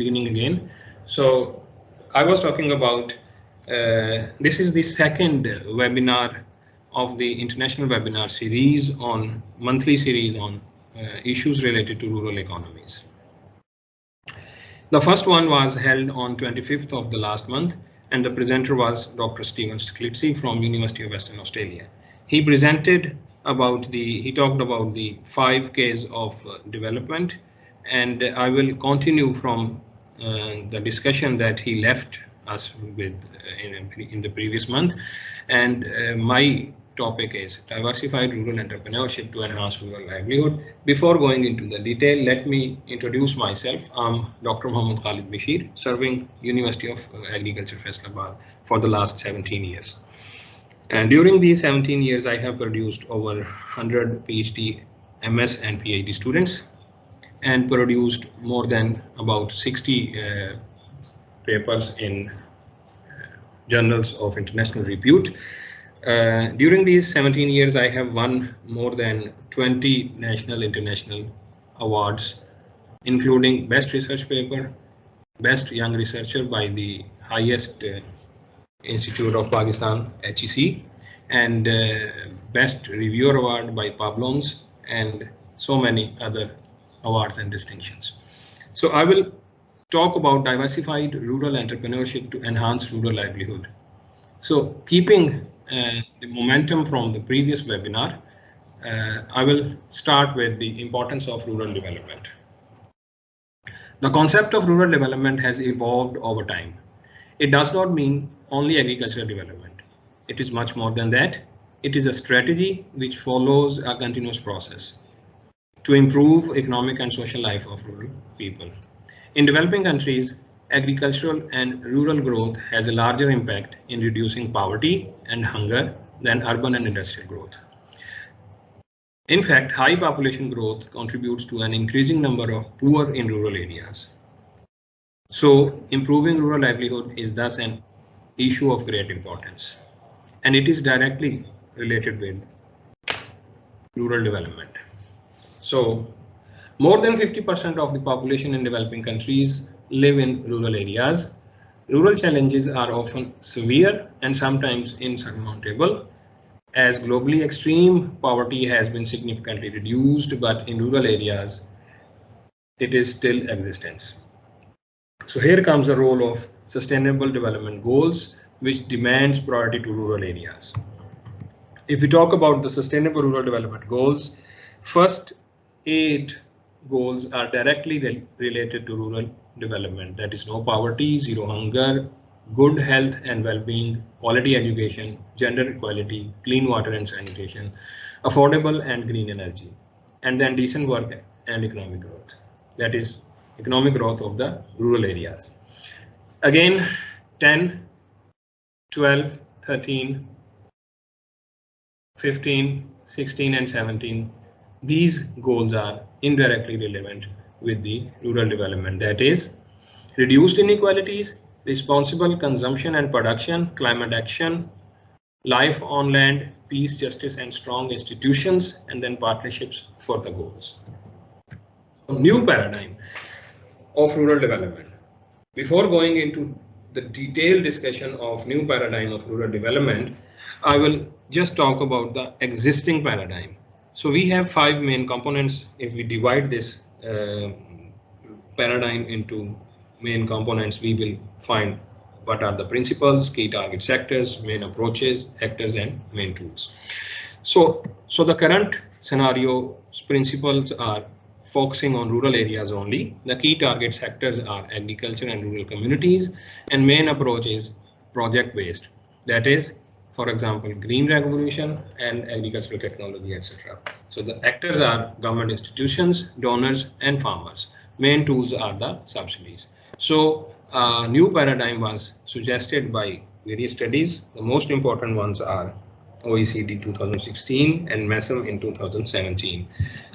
Beginning again. So I was talking about this is the second webinar of the international webinar series on monthly series on issues related to rural economies. The first one was held on 25th of the last month, and the presenter was Dr. Stephen Sclizzi from University of Western Australia. He talked about the 5 Ks of development, and I will continue from the discussion that he left us with in the previous month. And my topic is diversified rural entrepreneurship to enhance rural livelihood. Before going into the detail, let me introduce myself. I'm Dr. Mohammad Khalid Bashir, serving University of Agriculture, Faisalabad for the last 17 years. And during these 17 years, I have produced over 100 PhD, MS and PhD students, and produced more than about 60 papers in journals of international repute. During these 17 years, I have won more than 20 national international awards, including Best Research Paper, Best Young Researcher by the highest Institute of Pakistan, HEC, and Best Reviewer Award by Pablons, and so many other awards and distinctions. So I will talk about diversified rural entrepreneurship to enhance rural livelihood. So keeping the momentum from the previous webinar, I will start with the importance of rural development. The concept of rural development has evolved over time. It does not mean only agricultural development. It is much more than that. It is a strategy which follows a continuous process to improve economic and social life of rural people. In developing countries, agricultural and rural growth has a larger impact in reducing poverty and hunger than urban and industrial growth. In fact, high population growth contributes to an increasing number of poor in rural areas. So improving rural livelihood is thus an issue of great importance, and it is directly related with rural development. So more than 50% of the population in developing countries live in rural areas. Rural challenges are often severe and sometimes insurmountable, as globally extreme poverty has been significantly reduced, but in rural areas it is still existence. So here comes the role of Sustainable Development Goals, which demands priority to rural areas. If we talk about the Sustainable Rural Development Goals, first 8 goals are directly related to rural development. That is no poverty, zero hunger, good health and well-being, quality education, gender equality, clean water and sanitation, affordable and green energy, and then decent work and economic growth. That is economic growth of the rural areas. Again, 10, 12, 13, 15, 16 and 17. These goals are indirectly relevant with the rural development. That is reduced inequalities, responsible consumption and production, climate action, life on land, peace, justice and strong institutions, and then partnerships for the goals. New paradigm of rural development. Before going into the detailed discussion of new paradigm of rural development, I will just talk about the existing paradigm. So we have 5 main components. If we divide this paradigm into main components, we will find what are the principles, key target sectors, main approaches, actors, and main tools. So the current scenario's principles are focusing on rural areas only. The key target sectors are agriculture and rural communities, and main approach is project-based. That is, for example, green revolution and agricultural technology, etc. So the actors are government institutions, donors, and farmers. Main tools are the subsidies. So a new paradigm was suggested by various studies. The most important ones are OECD 2016 and MESM in 2017.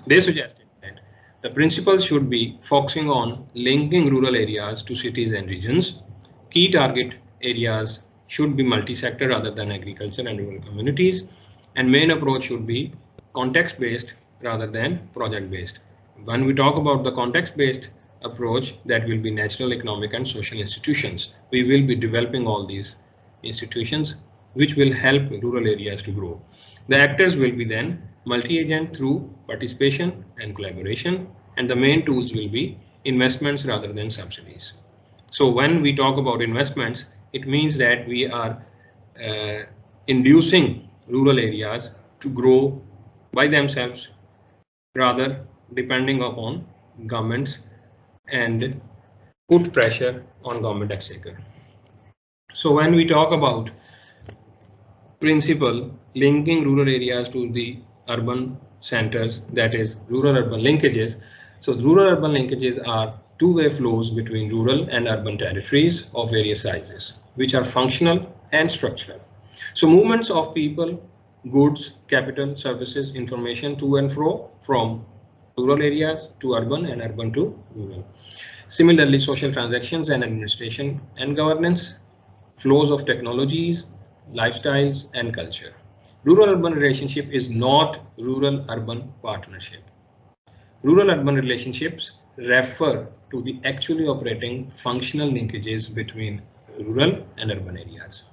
They suggested that the principles should be focusing on linking rural areas to cities and regions. Key target areas should be multi-sector rather than agriculture and rural communities, and main approach should be context-based rather than project-based. When we talk about the context-based approach that will be natural, economic and social institutions. We will be developing all these institutions which will help rural areas to grow. The actors will be then multi-agent through participation and collaboration, and the main tools will be investments rather than subsidies. So when we talk about investments, it means that we are inducing rural areas to grow by themselves rather depending upon governments and put pressure on government exchequer. So when we talk about principle linking rural areas to the urban centers, that is rural-urban linkages. So rural-urban linkages are two-way flows between rural and urban territories of various sizes, which are functional and structural. So movements of people, goods, capital, services, information to and fro from rural areas to urban and urban to rural. Similarly, social transactions and administration and governance, flows of technologies, lifestyles and culture. Rural-urban relationship is not rural-urban partnership. Rural-urban relationships refer to the actually operating functional linkages between rural and urban areas,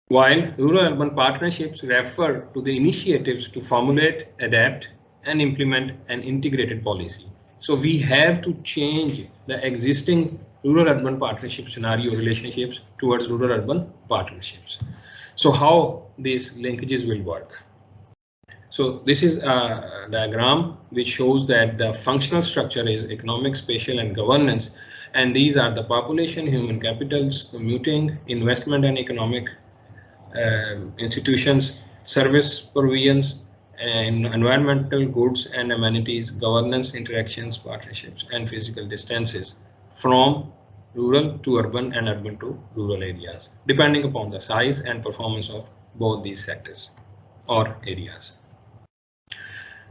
while rural-urban partnerships refer to the initiatives to formulate, adapt, and implement an integrated policy. So we have to change the existing rural-urban partnership scenario relationships towards rural-urban partnerships. So how these linkages will work? So this is a diagram which shows that the functional structure is economic, spatial, and governance. And these are the population, human capitals, commuting, investment and economic institutions, service provisions, and environmental goods and amenities, governance, interactions, partnerships, and physical distances from rural to urban and urban to rural areas, depending upon the size and performance of both these sectors or areas.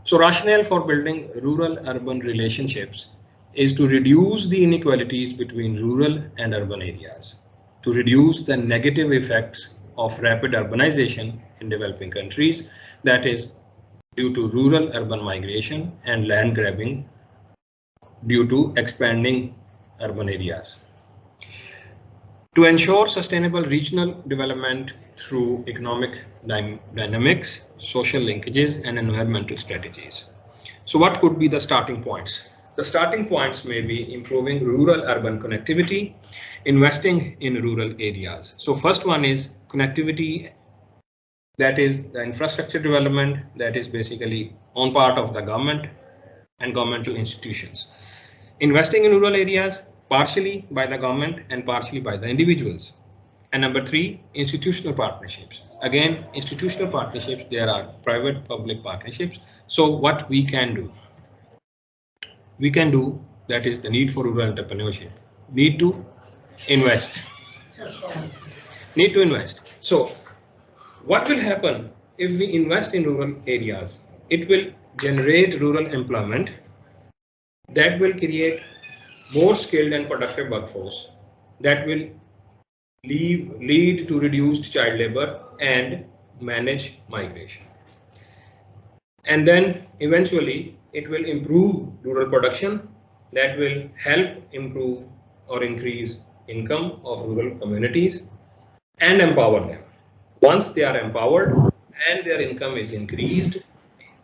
So rationale for building rural-urban relationships is to reduce the inequalities between rural and urban areas, to reduce the negative effects of rapid urbanization in developing countries, that is due to rural-urban migration and land grabbing due to expanding urban areas. To ensure sustainable regional development through economic dynamics, social linkages, and environmental strategies. So what could be the starting points? The starting points may be improving rural-urban connectivity, investing in rural areas. So first one is connectivity, that is the infrastructure development that is basically on part of the government and governmental institutions. Investing in rural areas partially by the government and partially by the individuals. And number three, institutional partnerships. Again, institutional partnerships, there are private-public partnerships. So what we can do? We can do, that is the need for rural entrepreneurship. Need to invest. Need to invest. So what will happen if we invest in rural areas? It will generate rural employment that will create more skilled and productive workforce that will lead to reduced child labor and manage migration. And then eventually it will improve rural production that will help improve or increase income of rural communities and empower them. Once they are empowered and their income is increased,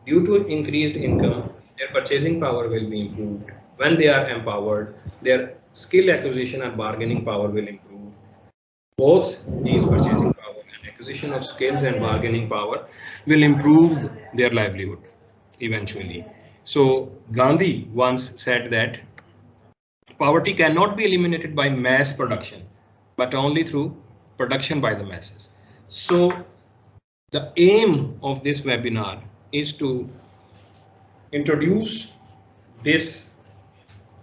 due to increased income, their purchasing power will be improved. When they are empowered, their skill acquisition and bargaining power will improve. Both these purchasing power and acquisition of skills and bargaining power will improve their livelihood eventually. So Gandhi once said that poverty cannot be eliminated by mass production, but only through production by the masses. So the aim of this webinar is to introduce this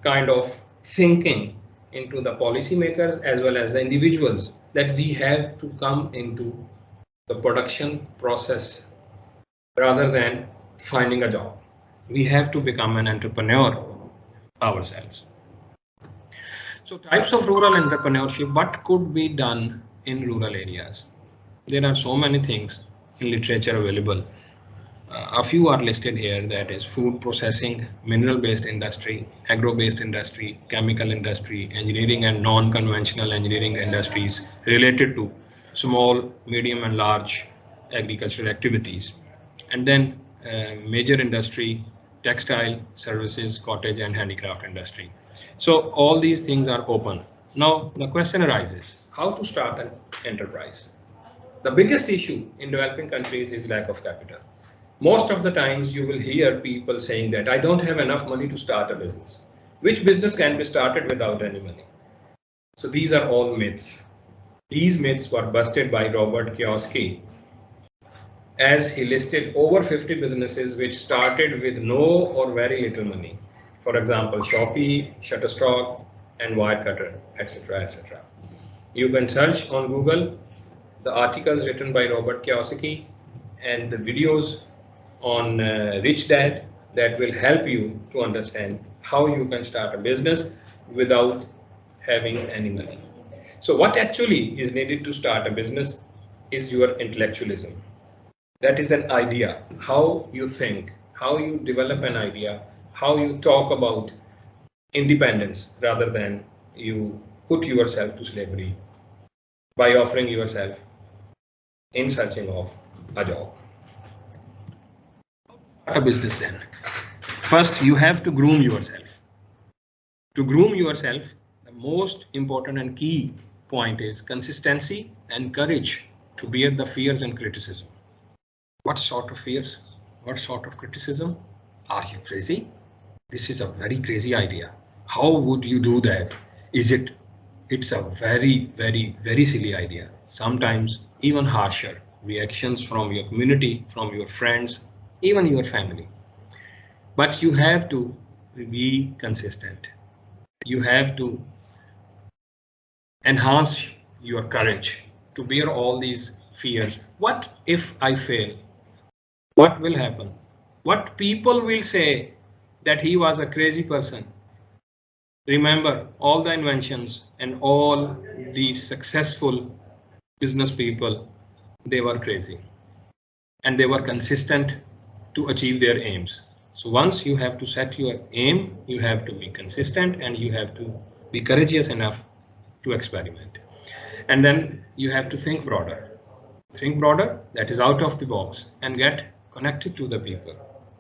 kind of thinking into the policymakers as well as the individuals, that we have to come into the production process rather than finding a job. We have to become an entrepreneur ourselves. So types of rural entrepreneurship, what could be done in rural areas? There are so many things in literature available. A few are listed here, that is food processing, mineral-based industry, agro-based industry, chemical industry, engineering and non-conventional engineering industries related to small, medium and large agricultural activities. And then major industry, textile, services, cottage and handicraft industry. So all these things are open. Now the question arises, how to start an enterprise? The biggest issue in developing countries is lack of capital. Most of the times you will hear people saying that I don't have enough money to start a business. Which business can be started without any money? So these are all myths. These myths were busted by Robert Kiyosaki, as he listed over 50 businesses which started with no or very little money. For example, Shopee, Shutterstock, and Wirecutter, etc., etc. You can search on Google the articles written by Robert Kiyosaki and the videos on Rich Dad that will help you to understand how you can start a business without having any money. So what actually is needed to start a business is your intellectualism. That is an idea, how you think, how you develop an idea, how you talk about independence rather than you put yourself to slavery by offering yourself in searching of a job. A business then. First, you have to groom yourself. To groom yourself, the most important and key point is consistency and courage to bear the fears and criticism. What sort of fears? What sort of criticism? Are you crazy? This is a very crazy idea. How would you do that? It's a very, very, very silly idea. Sometimes even harsher reactions from your community, from your friends, even your family. But you have to be consistent. You have to enhance your courage to bear all these fears. What if I fail? What will happen? What people will say that he was a crazy person? Remember, all the inventions and all the successful business people, they were crazy and they were consistent to achieve their aims. So once you have to set your aim, you have to be consistent and you have to be courageous enough to experiment. And then you have to think broader. Think broader, that is out of the box, and get connected to the people.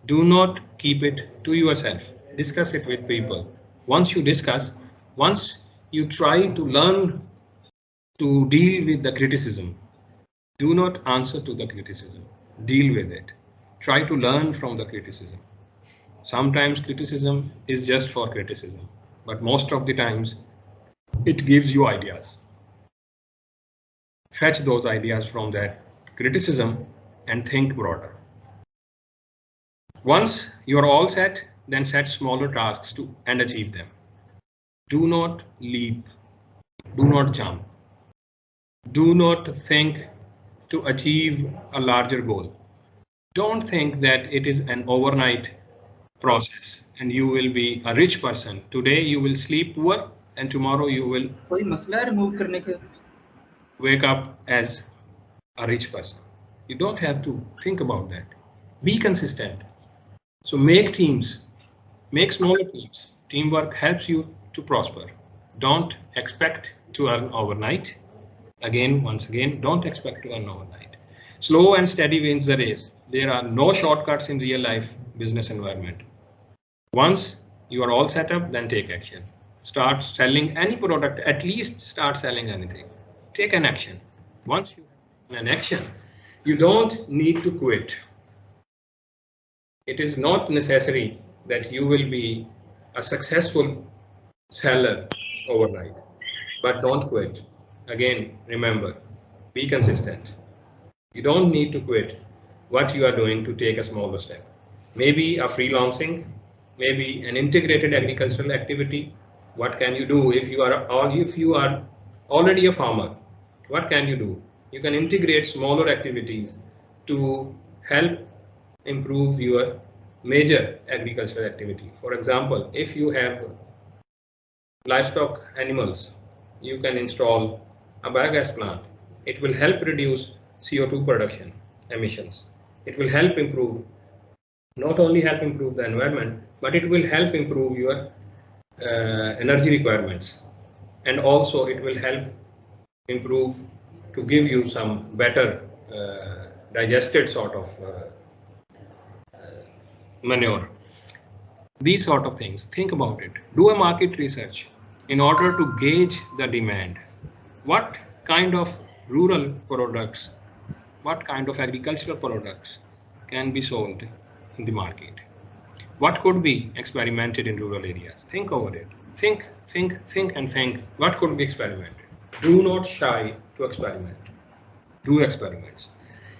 Do not keep it to yourself. Discuss it with people. Once you discuss, once you try to learn to deal with the criticism, do not answer to the criticism. Deal with it. Try to learn from the criticism. Sometimes criticism is just for criticism, but most of the times it gives you ideas. Fetch those ideas from that criticism and think broader. Once you are all set, then set smaller tasks to and achieve them. Do not leap. Do not jump. Do not think to achieve a larger goal. Don't think that it is an overnight process and you will be a rich person. Today you will sleep poor and tomorrow you will wake up as a rich person. You don't have to think about that. Be consistent. So make teams, make smaller teams. Teamwork helps you to prosper. Don't expect to earn overnight. Once again, don't expect to earn overnight. Slow and steady wins the race. There are no shortcuts in real life business environment. Once you are all set up, then take action. Start selling any product, at least start selling anything. Take an action. Once you have an action, you don't need to quit. It is not necessary that you will be a successful seller overnight, but don't quit. Again, remember, be consistent. You don't need to quit what you are doing to take a smaller step. Maybe a freelancing, maybe an integrated agricultural activity. What can you do if you are already a farmer? What can you do? You can integrate smaller activities to help improve your major agricultural activity. For example, if you have livestock animals, you can install a biogas plant. It will help reduce CO2 production emissions. It will help improve not only help improve the environment, but it will help improve your energy requirements, and also it will help improve to give you some better digested sort of manure. These sort of things, think about it. Do a market research in order to gauge the demand. What kind of rural products, what kind of agricultural products can be sold in the market? What could be experimented in rural areas? Think over it. Think, and think. What could be experimented? Do not shy to experiment. Do experiments.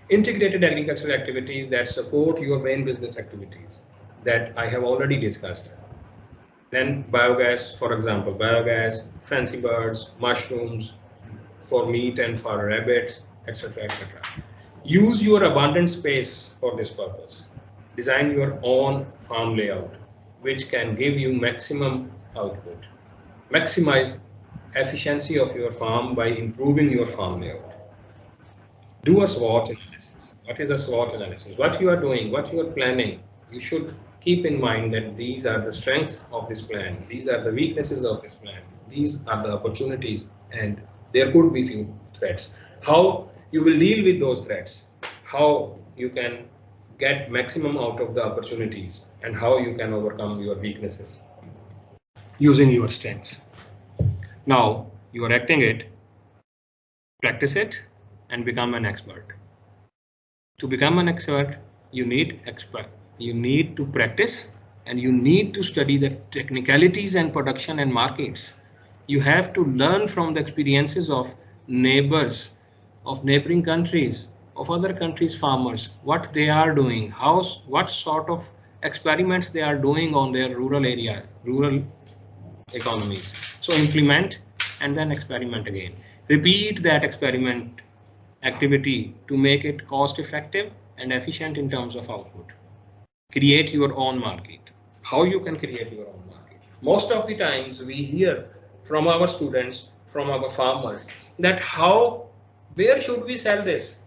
Integrated agricultural activities that support your main business activities that I have already discussed. Then biogas, for example, biogas, fancy birds, mushrooms for meat and for rabbits, etc., etc. Use your abundant space for this purpose. Design your own farm layout, which can give you maximum output. Maximize efficiency of your farm by improving your farm layout. Do a SWOT analysis. What is a SWOT analysis? What you are doing, what you are planning, you should keep in mind that these are the strengths of this plan. These are the weaknesses of this plan. These are the opportunities, and there could be few threats. How you will deal with those threats, how you can get maximum out of the opportunities, and how you can overcome your weaknesses using your strengths. Now you are acting it, practice it, and become an expert. To become an expert, you need to practice, and you need to study the technicalities and production and markets. You have to learn from the experiences of neighbors, of neighboring countries, of other countries' farmers, what they are doing, what sort of experiments they are doing on their rural economies. So implement and then experiment again. Repeat that experiment activity to make it cost effective and efficient in terms of output. Create your own market. How you can create your own market? Most of the times we hear from our students, from our farmers, that where should we sell this?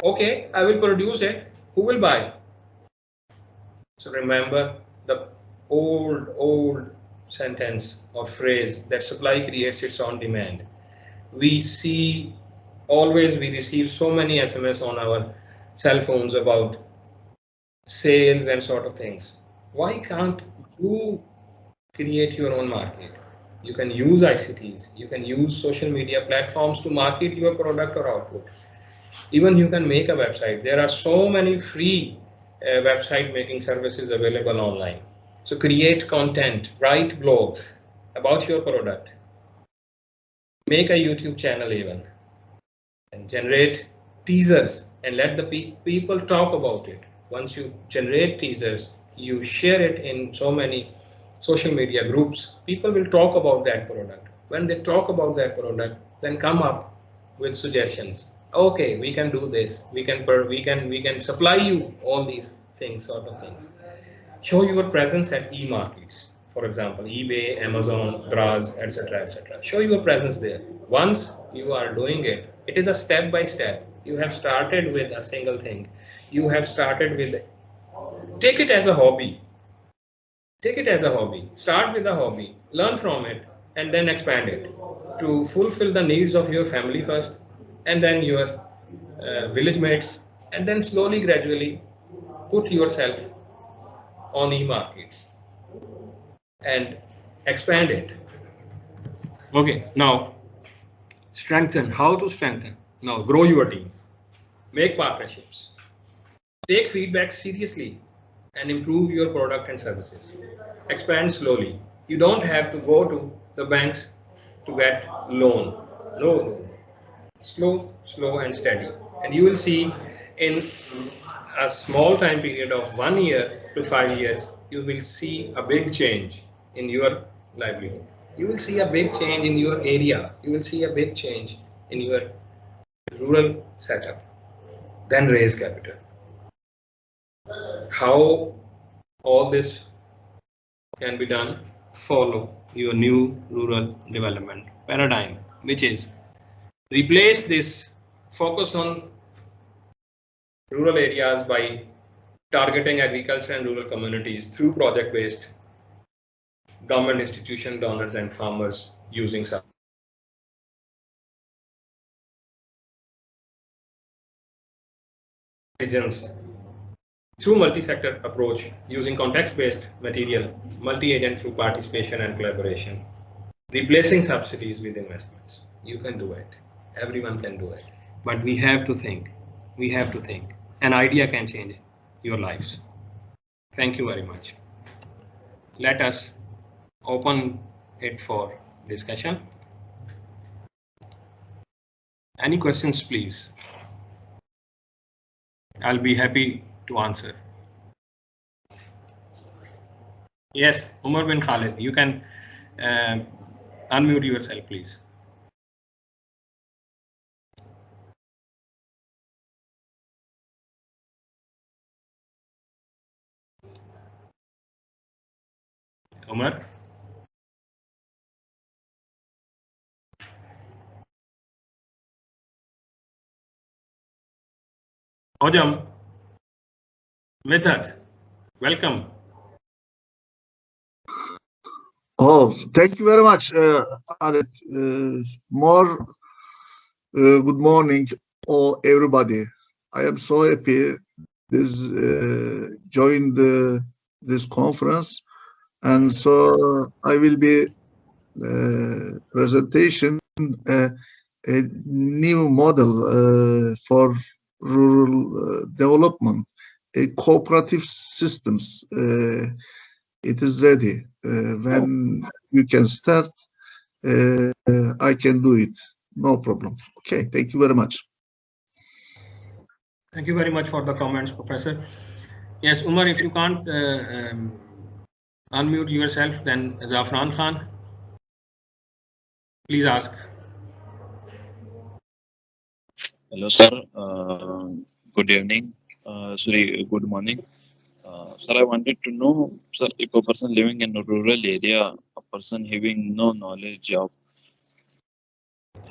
Okay, I will produce it. Who will buy? So remember the old sentence or phrase that supply creates its own demand. We receive so many SMS on our cell phones about sales and sort of things. Why can't you create your own market? You can use ICTs, you can use social media platforms to market your product or output. Even you can make a website. There are so many free website making services available online. So create content, write blogs about your product, make a YouTube channel even, and generate teasers and let the people talk about it. Once you generate teasers, you share it in so many social media groups, people will talk about that product. When they talk about that product, then come up with suggestions. Okay, we can do this. We can supply you all these things, sort of things. Show your presence at e-markets, for example, eBay, Amazon, Draz, etc., etc. Show your presence there. Once you are doing it, it is a step by step. You have started with a single thing. You have started with, take it as a hobby. Take it as a hobby. Start with a hobby, learn from it, and then expand it to fulfill the needs of your family first, and then your village mates, and then slowly, gradually put yourself on e-markets and expand it. Okay, now strengthen. How to strengthen? Now grow your team, make partnerships, take feedback seriously, and improve your product and services. Expand slowly. You don't have to go to the banks to get loan. No. Slow and steady. And you will see in a small time period of 1 year to 5 years, you will see a big change in your livelihood. You will see a big change in your area. You will see a big change in your rural setup. Then raise capital. How all this can be done? Follow your new rural development paradigm, which is replace this focus on rural areas by targeting agriculture and rural communities through project-based government institution, donors, and farmers using intelligence through multi-sector approach using context-based material, multi-agent through participation and collaboration, replacing subsidies with investments. You can do it. Everyone can do it. But we have to think. We have to think. An idea can change your lives. Thank you very much. Let us open it for discussion. Any questions, please? I'll be happy to answer. Yes, Umar bin Khalid, you can unmute yourself, please. Umar? Hojam, Vedat, welcome. Oh, thank you very much, Aret. Good morning, everybody. I am so happy this joined this conference, and so I will be presentation a new model for rural development, cooperative systems. It is ready. When you can start, I can do it. No problem. Okay, thank you very much. Thank you very much for the comments, Professor. Yes, Umar, if you can't unmute yourself, then Zafran Khan, please ask. Hello, sir. Good evening. Good morning. Sir, I wanted to know, sir, if a person living in a rural area, a person having no knowledge of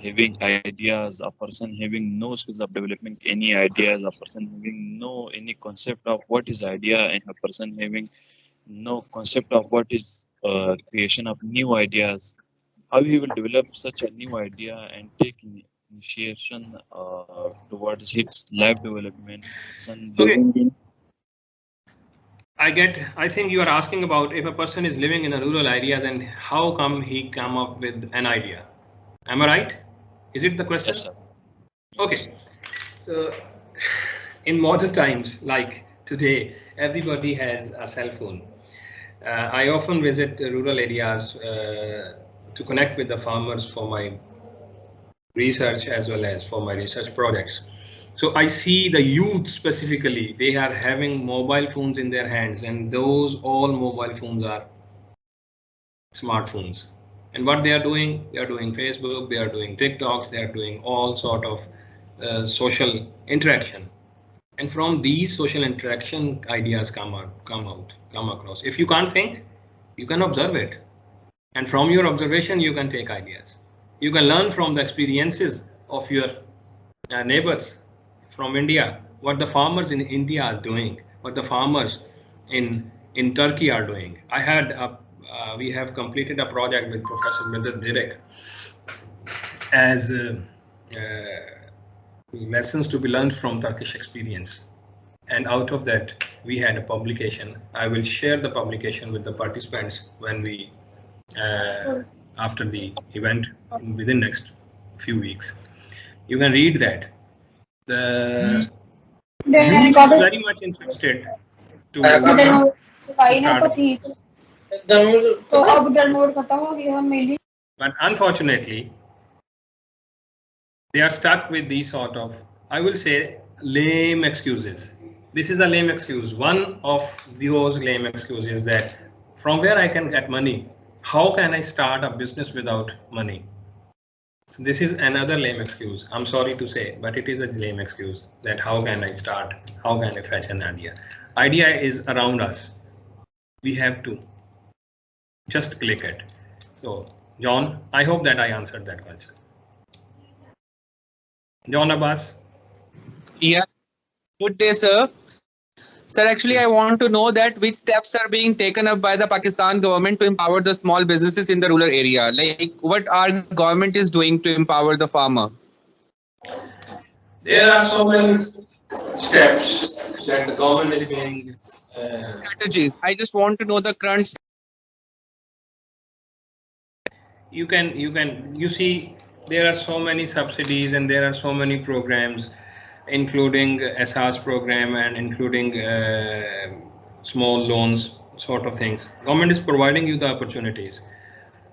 having ideas, a person having no skills of developing any ideas, a person having no any concept of what is idea, and a person having no concept of what is creation of new ideas, how he will develop such a new idea and take initiation towards its life development. Okay. I think you are asking about if a person is living in a rural area, then how come he come up with an idea? Am I right? Is it the question? Yes, sir. Okay. So in modern times, like today, everybody has a cell phone. I often visit rural areas to connect with the farmers for my research as well as for my research projects. So I see the youth specifically, they are having mobile phones in their hands, and those all mobile phones are smartphones. And what they are doing Facebook, they are doing TikToks, they are doing all sort of social interaction. And from these social interaction, ideas come across. If you can't think, you can observe it. And from your observation, you can take ideas. You can learn from the experiences of your neighbors from India, what the farmers in India are doing, what the farmers in Turkey are doing. We have completed a project with Professor Medet Direk as lessons to be learned from Turkish experience. And out of that, we had a publication. I will share the publication with the participants when we, after the event, within next few weeks. You can read that. The youth is very much interested to but unfortunately, they are stuck with these sort of, I will say, lame excuses. This is a lame excuse. One of those lame excuses that from where I can get money, how can I start a business without money? So this is another lame excuse. I'm sorry to say, but it is a lame excuse that how can I start? How can I fetch an idea? Idea is around us. We have to just click it. So, John, I hope that I answered that question. John Abbas. Yeah. Good day, sir. Sir, actually, I want to know that which steps are being taken up by the Pakistan government to empower the small businesses in the rural area. Like, what our government is doing to empower the farmer? There are so many steps that the government is doing. Strategies. I just want to know the current. You see, there are so many subsidies and there are so many programs, including SARS program and including small loans sort of things. Government is providing you the opportunities.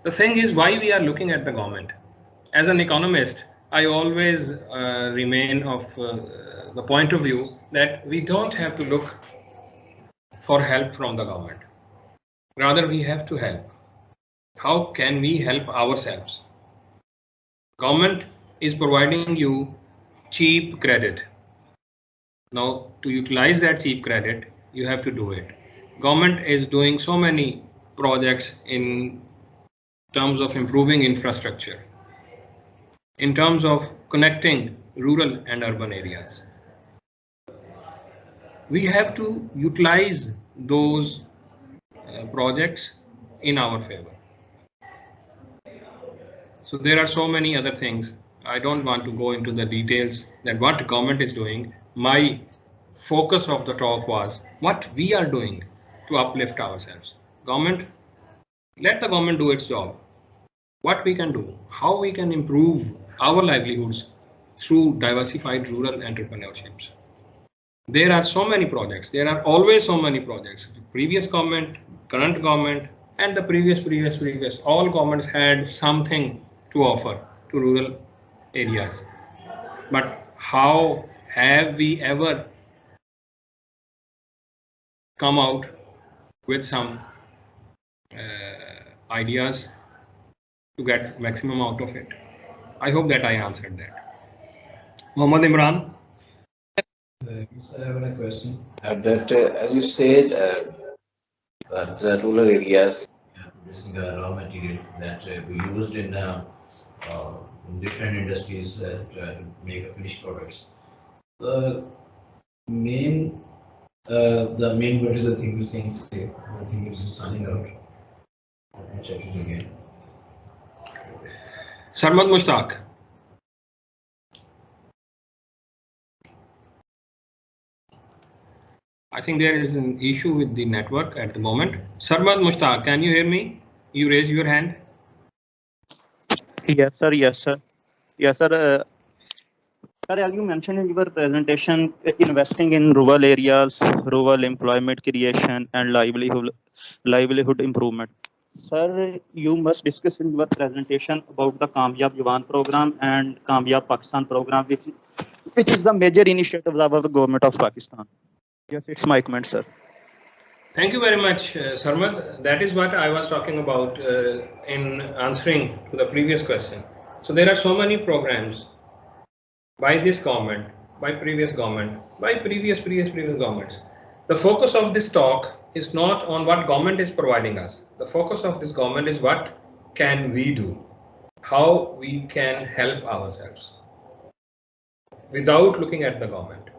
The thing is, why we are looking at the government? As an economist, I always remain of the point of view that we don't have to look for help from the government. Rather, we have to help. How can we help ourselves? Government is providing you cheap credit. Now, to utilize that cheap credit, you have to do it. Government is doing so many projects in terms of improving infrastructure, in terms of connecting rural and urban areas. We have to utilize those projects in our favor. So there are so many other things. I don't want to go into the details that what government is doing. My focus of the talk was what we are doing to uplift ourselves. Government, let the government do its job. What we can do, how we can improve our livelihoods through diversified rural entrepreneurships. There are so many projects. There are always so many projects. The previous government, current government, and the previous. All governments had something to offer to rural areas. But how have we ever come out with some ideas to get maximum out of it? I hope that I answered that. Mohammad Imran. Yes, I have a question. That as you said, that the rural areas producing raw material that we used in different industries to make finished products. The main what is the thing you think? I think it is signing out. Let me check it again. Sarmad Mushtaq. I think there is an issue with the network at the moment. Sarmad Mushtaq, can you hear me? You raise your hand. Yes, sir. Yes, sir. Yes, sir. Sir, as you mentioned in your presentation, investing in rural areas, rural employment creation, and livelihood improvement. Sir, you must discuss in your presentation about the Kamyab Jawan program and Kamyab Pakistan program, which is the major initiative of the government of Pakistan. Yes, it's my comment, sir. Thank you very much, Sarmad. That is what I was talking about in answering to the previous question. So there are so many programs by this government, by previous government, by previous governments. The focus of this talk is not on what government is providing us. The focus of this government is what can we do, how we can help ourselves without looking at the government.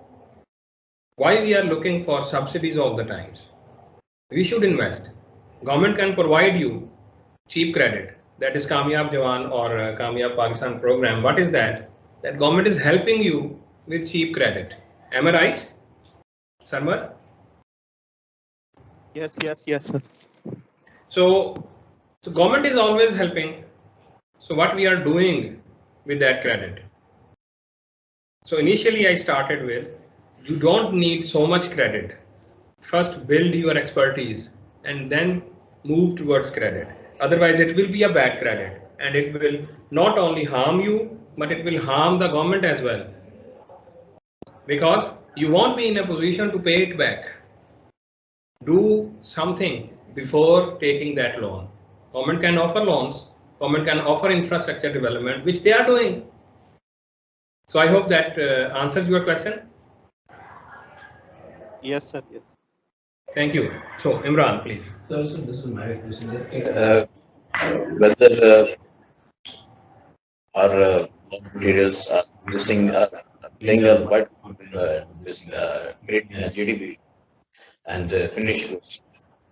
Why we are looking for subsidies all the times? We should invest. Government can provide you cheap credit. That is Kamyab Jawan or Kamyab Pakistan program. What is that? That government is helping you with cheap credit. Am I right, Sarmad? Yes, sir. So government is always helping. So what we are doing with that credit? So initially I started with, you don't need so much credit. First build your expertise and then move towards credit. Otherwise it will be a bad credit and it will not only harm you, but it will harm the government as well. Because you won't be in a position to pay it back. Do something before taking that loan. Government can offer loans, government can offer infrastructure development, which they are doing. So I hope that answers your question. Yes, sir. Yes. Thank you. So Imran, please. So this is my question. Whether our materials are playing a vital role in increasing GDP. and finished goods.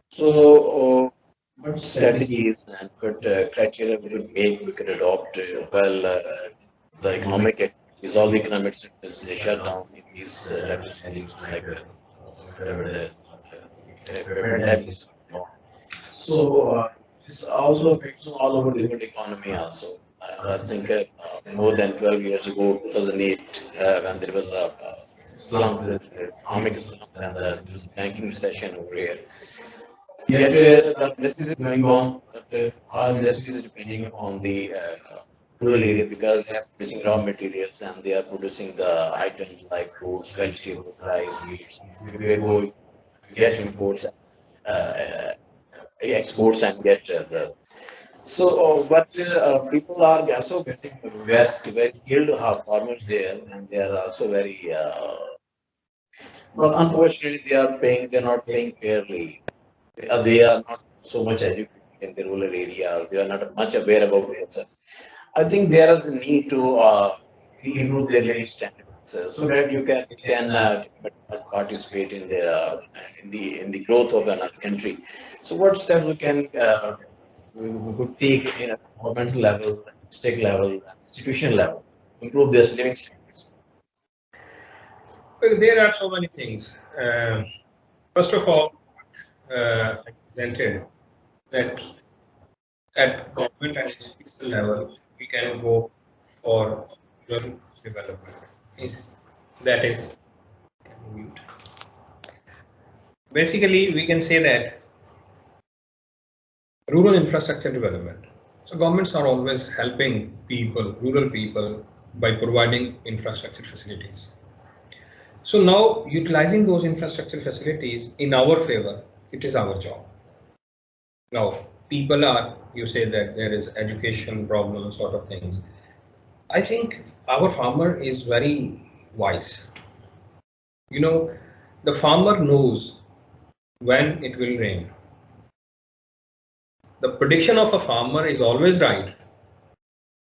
So, what strategies and what criteria we could adopt the economic activities, all the economic sectors they shut down in these types of seasons, like whatever the equipment habits. So, it's also affecting all over the world economy also. I think more than 12 years ago, 2008, when there was a slump, economic slump and the banking recession over here. Yet the industries is going on, but our industries is depending upon the rural area because they are producing raw materials and they are producing the items like fruits, vegetables, rice, meats. We go get imports, exports, and get the. So, but people are also getting very skilled farmers there, and they are also very. But unfortunately, they are not paying fairly. They are not so much educated in the rural areas. They are not much aware about it. I think there is a need to improve their living standards so that you can participate in the growth of another country. So what steps we could take in a governmental level, state level, institution level, improve their living standards? Well, there are so many things. First of all, I presented that at government and institutional level, we can go for rural development. That is, basically, we can say that rural infrastructure development. So governments are always helping people, rural people, by providing infrastructure facilities. So now, utilizing those infrastructure facilities in our favor, it is our job. Now, people are, you say that there is education problem sort of things. I think our farmer is very wise. You know, the farmer knows when it will rain. The prediction of a farmer is always right,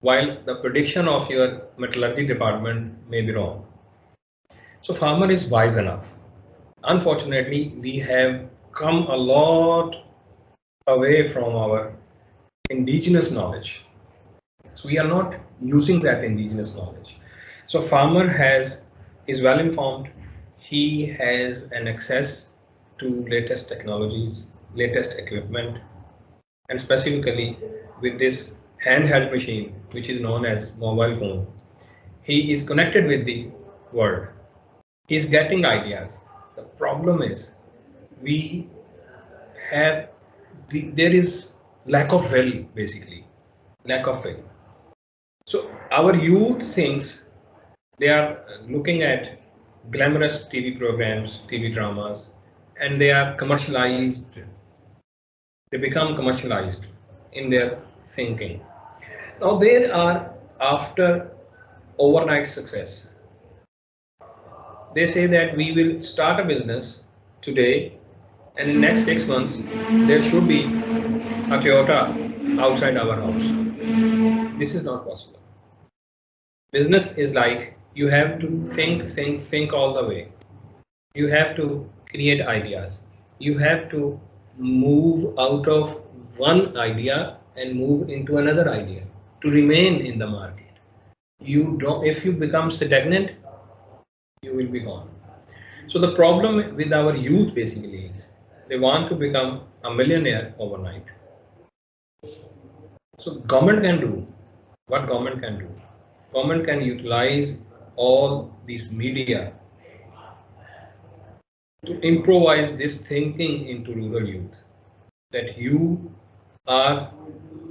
while the prediction of your metallurgy department may be wrong. So farmer is wise enough. Unfortunately, we have come a lot away from our indigenous knowledge. So we are not using that indigenous knowledge. So farmer is well informed. He has an access to latest technologies, latest equipment, and specifically with this handheld machine, which is known as mobile phone. He is connected with the world. He's getting ideas. The problem is there is lack of will, basically, lack of will. So our youth thinks they are looking at glamorous TV programs, TV dramas, and they are commercialized. They become commercialized in their thinking. Now they are after overnight success. They say that we will start a business today, and in the next 6 months, there should be a Toyota outside our house. This is not possible. Business is like you have to think all the way. You have to create ideas. You have to move out of one idea and move into another idea to remain in the market. If you become stagnant, you will be gone. So the problem with our youth basically is they want to become a millionaire overnight. So government can do what government can do. Government can utilize all these media to improvise this thinking into rural youth, that you are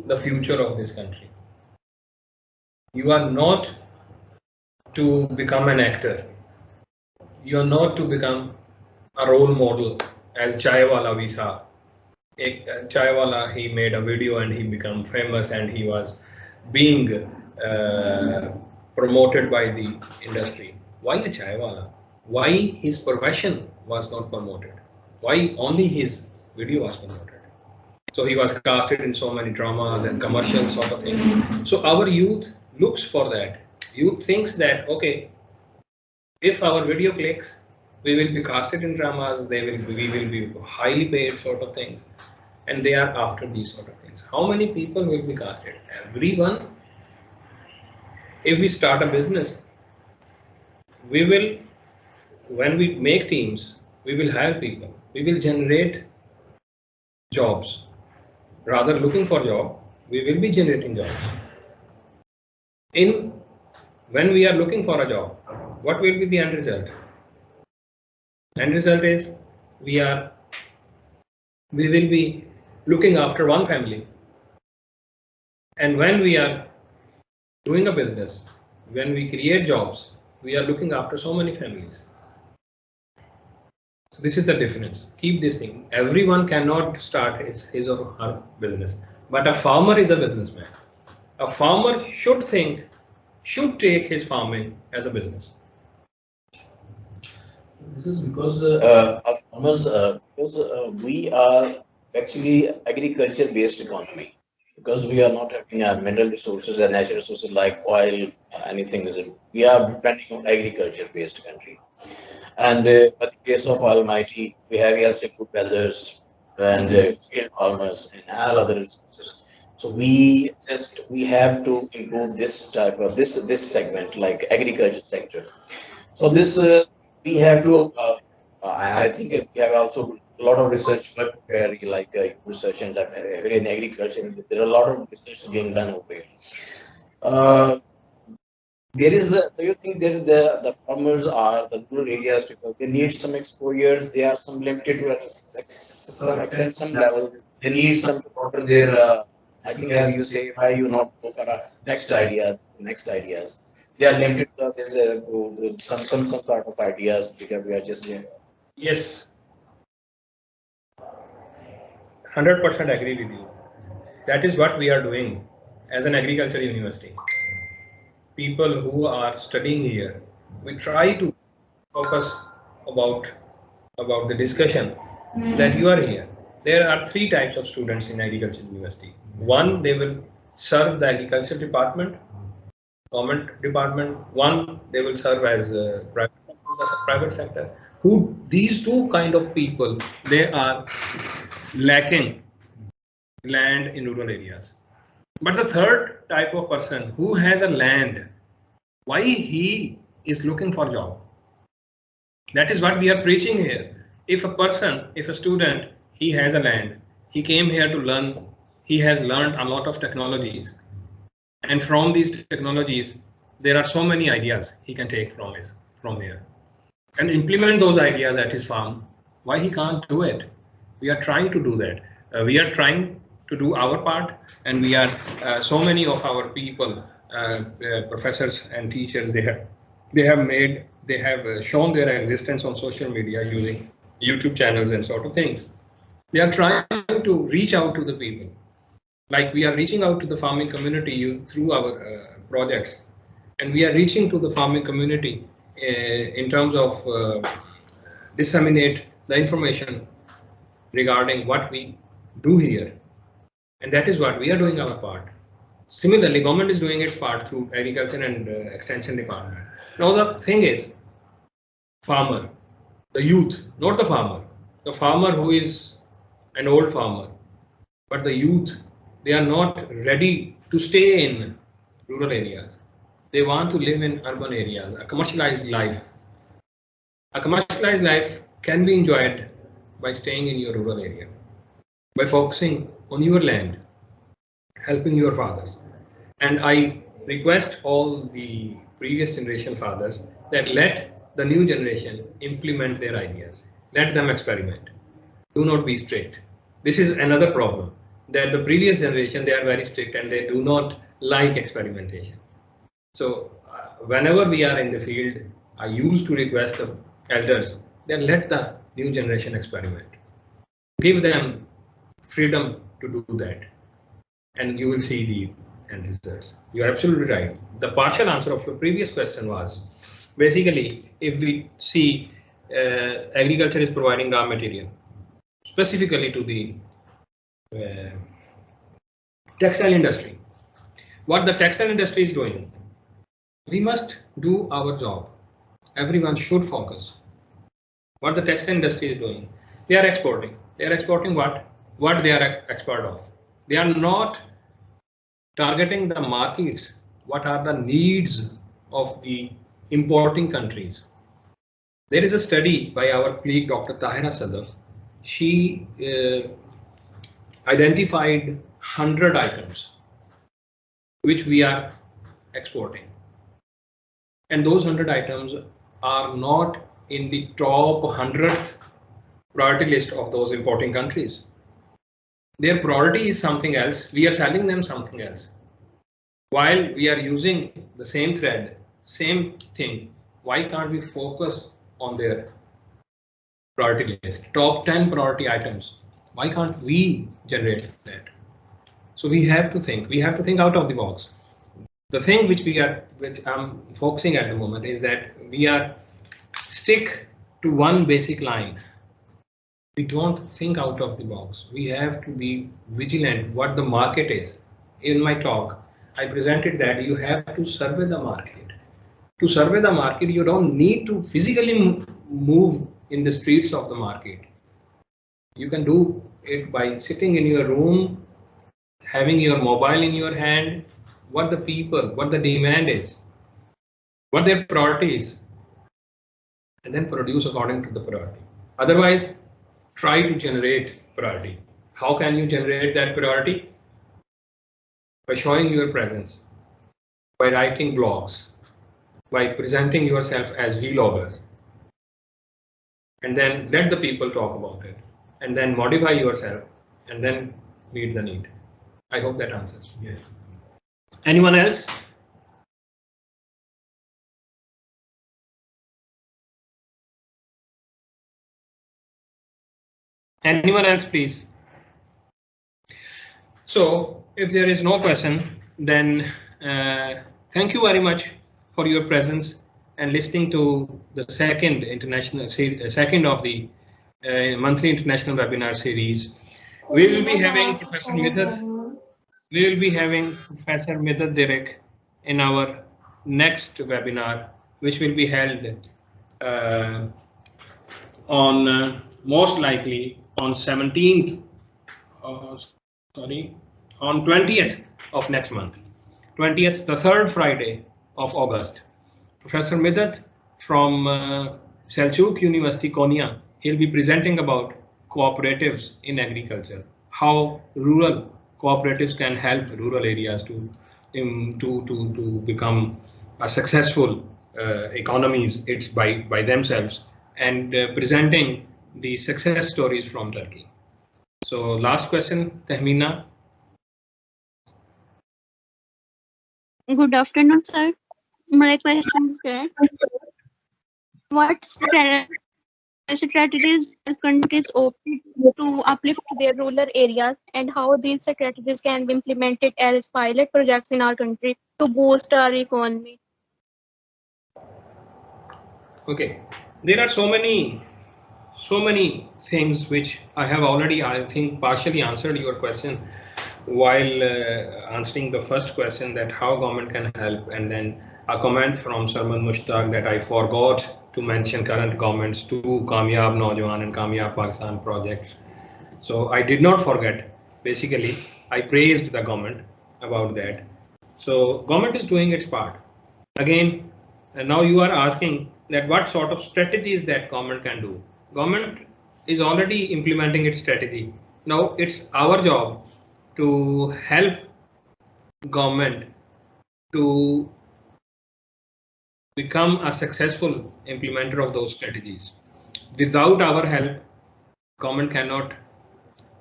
the future of this country. You are not to become an actor. You are not to become a role model as Chaiwala we saw. Chaiwala, he made a video and he became famous and he was being promoted by the industry. Why a Chaiwala? Why his profession was not promoted? Why only his video was promoted? So he was casted in so many dramas and commercial sort of things. So our youth looks for that. Youth thinks that, okay, if our video clicks, We will be casted in dramas. We will be highly paid sort of things, and they are after these sort of things. How many people will be casted? Everyone. If we start a business, we will, when we make teams, we will hire people. We will generate jobs. Rather looking for job, we will be generating jobs. When we are looking for a job, what will be the end result? End result is we will be looking after one family. And when we are doing a business, when we create jobs, we are looking after so many families. So this is the difference. Keep this thing. Everyone cannot start his or her business, but a farmer is a businessman. A farmer should take his farming as a business. This is because of farmers, because we are actually agriculture-based economy. Because we are not having mineral resources and natural resources like oil, anything. We are depending on agriculture-based country. And but the case of Almighty, we have here good weathers and field farmers and all other resources. So we have to improve this type of this segment like agriculture sector. So this we have to. I think we have also a lot of research work where like research and in agriculture. There are a lot of research being done over here. There is do you think that the farmers are the rural areas because they need some exposures, they are some limited to some extent, some level, they need some to order their I think as you say, why you not go for a next ideas, they are limited to there's some sort of ideas because we are just there. Yes, 100% agree with you. That is what we are doing as an agricultural university. People who are studying here, we try to focus about the discussion that you are here. There are 3 types of students in agriculture university. One, they will serve the agriculture department, government department. One, they will serve as private sector. These 2 kind of people, they are lacking land in rural areas. But the third type of person who has a land, why he is looking for job? That is what we are preaching here. If a student, he has a land, he came here to learn, he has learned a lot of technologies. And from these technologies, there are so many ideas he can take from here and implement those ideas at his farm. Why he can't do it? We are trying to do that. We are trying to do our part, and we are so many of our people, professors and teachers, they have shown their existence on social media using YouTube channels and sort of things. They are trying to reach out to the people, like we are reaching out to the farming community through our projects, and we are reaching to the farming community in terms of disseminate the information regarding what we do here. And that is what we are doing our part. Similarly, government is doing its part through agriculture and extension department. Now the thing is, farmer, the youth, not the farmer who is an old farmer, but the youth, they are not ready to stay in rural areas. They want to live in urban areas, a commercialized life. A commercialized life can be enjoyed by staying in your rural area, by focusing on your land, helping your fathers. And I request all the previous generation fathers that let the new generation implement their ideas. Let them experiment. Do not be strict. This is another problem, that the previous generation, they are very strict and they do not like experimentation. So whenever we are in the field, I used to request the elders, then let the new generation experiment. Give them freedom to do that, and you will see the end results. You are absolutely right. The partial answer of your previous question was, basically, if we see agriculture is providing raw material, specifically to the textile industry. What the textile industry is doing, we must do our job. Everyone should focus. What the textile industry is doing? They are exporting. They are exporting what? What they are expert of. They are not targeting the markets. What are the needs of the importing countries? There is a study by our colleague Dr. Tahira Sadaf. She identified 100 items which we are exporting. And those 100 items are not in the top 100th priority list of those importing countries. Their priority is something else. We are selling them something else. While we are using the same thread, same thing, why can't we focus on their priority list? Top 10 priority items. Why can't we generate that? So we have to think out of the box. The thing which I'm focusing at the moment is that we are stick to one basic line. We don't think out of the box. We have to be vigilant what the market is. In my talk, I presented that you have to survey the market. To survey the market, you don't need to physically move in the streets of the market. You can do it by sitting in your room, having your mobile in your hand, what the demand is, what their priority is, and then produce according to the priority. Otherwise, try to generate priority. How can you generate that priority? By showing your presence, by writing blogs, by presenting yourself as vloggers, and then let the people talk about it, and then modify yourself, and then meet the need. I hope that answers. Yes. Anyone else? Anyone else, please? So, if there is no question, then thank you very much for your presence and listening to the second of the monthly international webinar series. We will be having Professor Midhat. We will be having Professor Midhat Direk in our next webinar, which will be held on most likely on 17th. On 20th of next month, 20th, the third Friday of August. Professor Midhat from Selçuk University, Konya, he'll be presenting about cooperatives in agriculture, how rural cooperatives can help rural areas to become a successful economies it's by themselves, and presenting the success stories from Turkey. So last question, Tahmina. Good afternoon, sir. My question is that what strategies help countries to uplift their rural areas, and how these strategies can be implemented as pilot projects in our country to boost our economy? Okay, there are so many things which I have already, I think, partially answered your question while answering the first question, that how government can help, and then a comment from Sarman Mushtaq that I forgot to mention current government's two Kamyab Naujawan and Kamyab Pakistan projects. So I did not forget. Basically, I praised the government about that. So government is doing its part. Again, and now you are asking that what sort of strategies that government can do. Government is already implementing its strategy. Now it's our job to help government to become a successful implementer of those strategies. Without our help, government cannot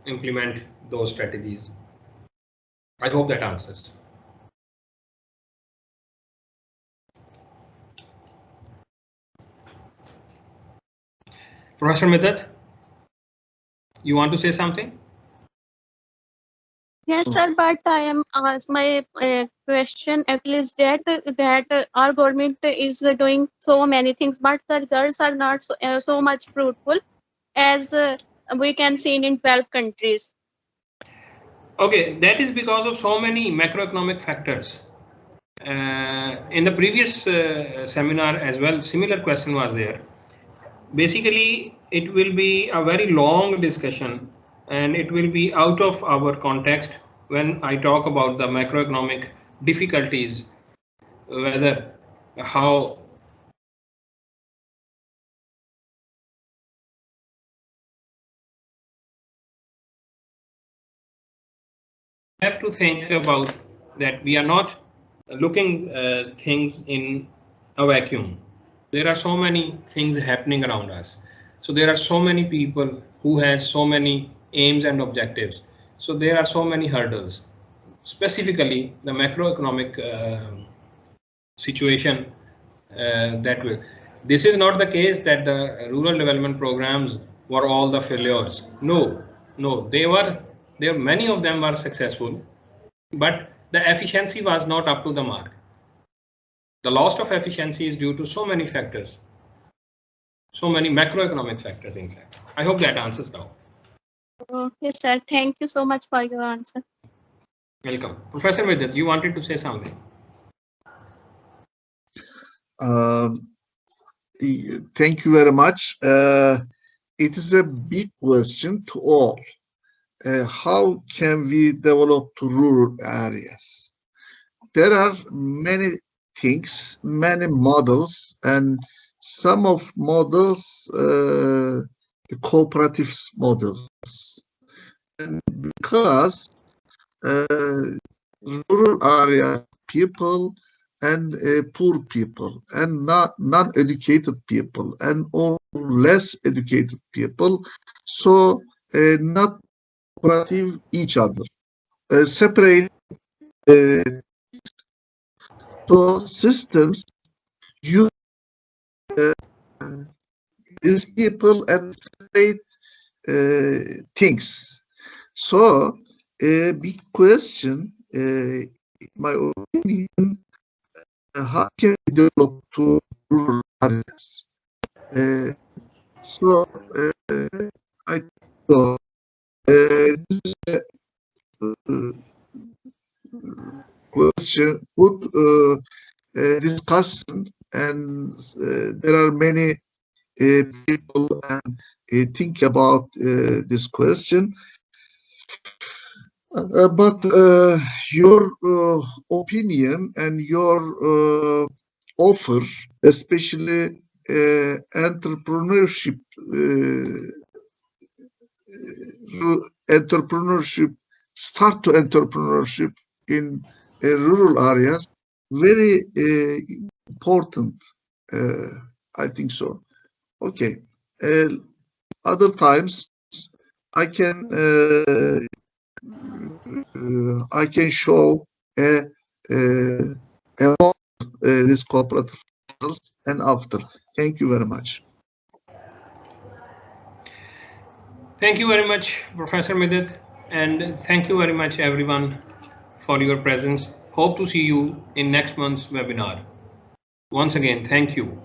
implement those strategies. I hope that answers. Professor Midhat, you want to say something? Yes, sir, but I am asked my question actually is that our government is doing so many things, but the results are not so much fruitful as we can see in 12 countries. Okay, that is because of so many macroeconomic factors. In the previous seminar as well, similar question was there. basically it will be a very long discussion and it will be out of our context when I talk about the macroeconomic difficulties, whether how have to think about that we are not looking things in a vacuum. There are so many things happening around us. So there are so many people who has so many aims and objectives. So there are so many hurdles. Specifically, the macroeconomic situation that will. This is not the case that the rural development programs were all the failures. No, no, they were. There many of them were successful, but the efficiency was not up to the mark. The loss of efficiency is due to so many factors, so many macroeconomic factors, in fact. I hope that answers now. Okay, sir. Thank you so much for your answer. Welcome. Professor Vidyut, you wanted to say something? Thank you very much. It is a big question to all. How can we develop to rural areas? There are many things, many models, and some of models, the cooperative models. And because rural area people and poor people and non-educated people and all less educated people, so not cooperative each other, separate so systems use these people and separate things. So a big question, in my opinion, how can we develop to rural areas? I thought this is a question, good discussion, and there are many people think about this question. But your opinion and your offer, especially entrepreneurship, start to entrepreneurship in rural areas, very important. I think so. Okay. Other times, I can show about this cooperative models and after. Thank you very much. Thank you very much, Professor Vidyut, and thank you very much, everyone, for your presence. Hope to see you in next month's webinar. Once again, thank you.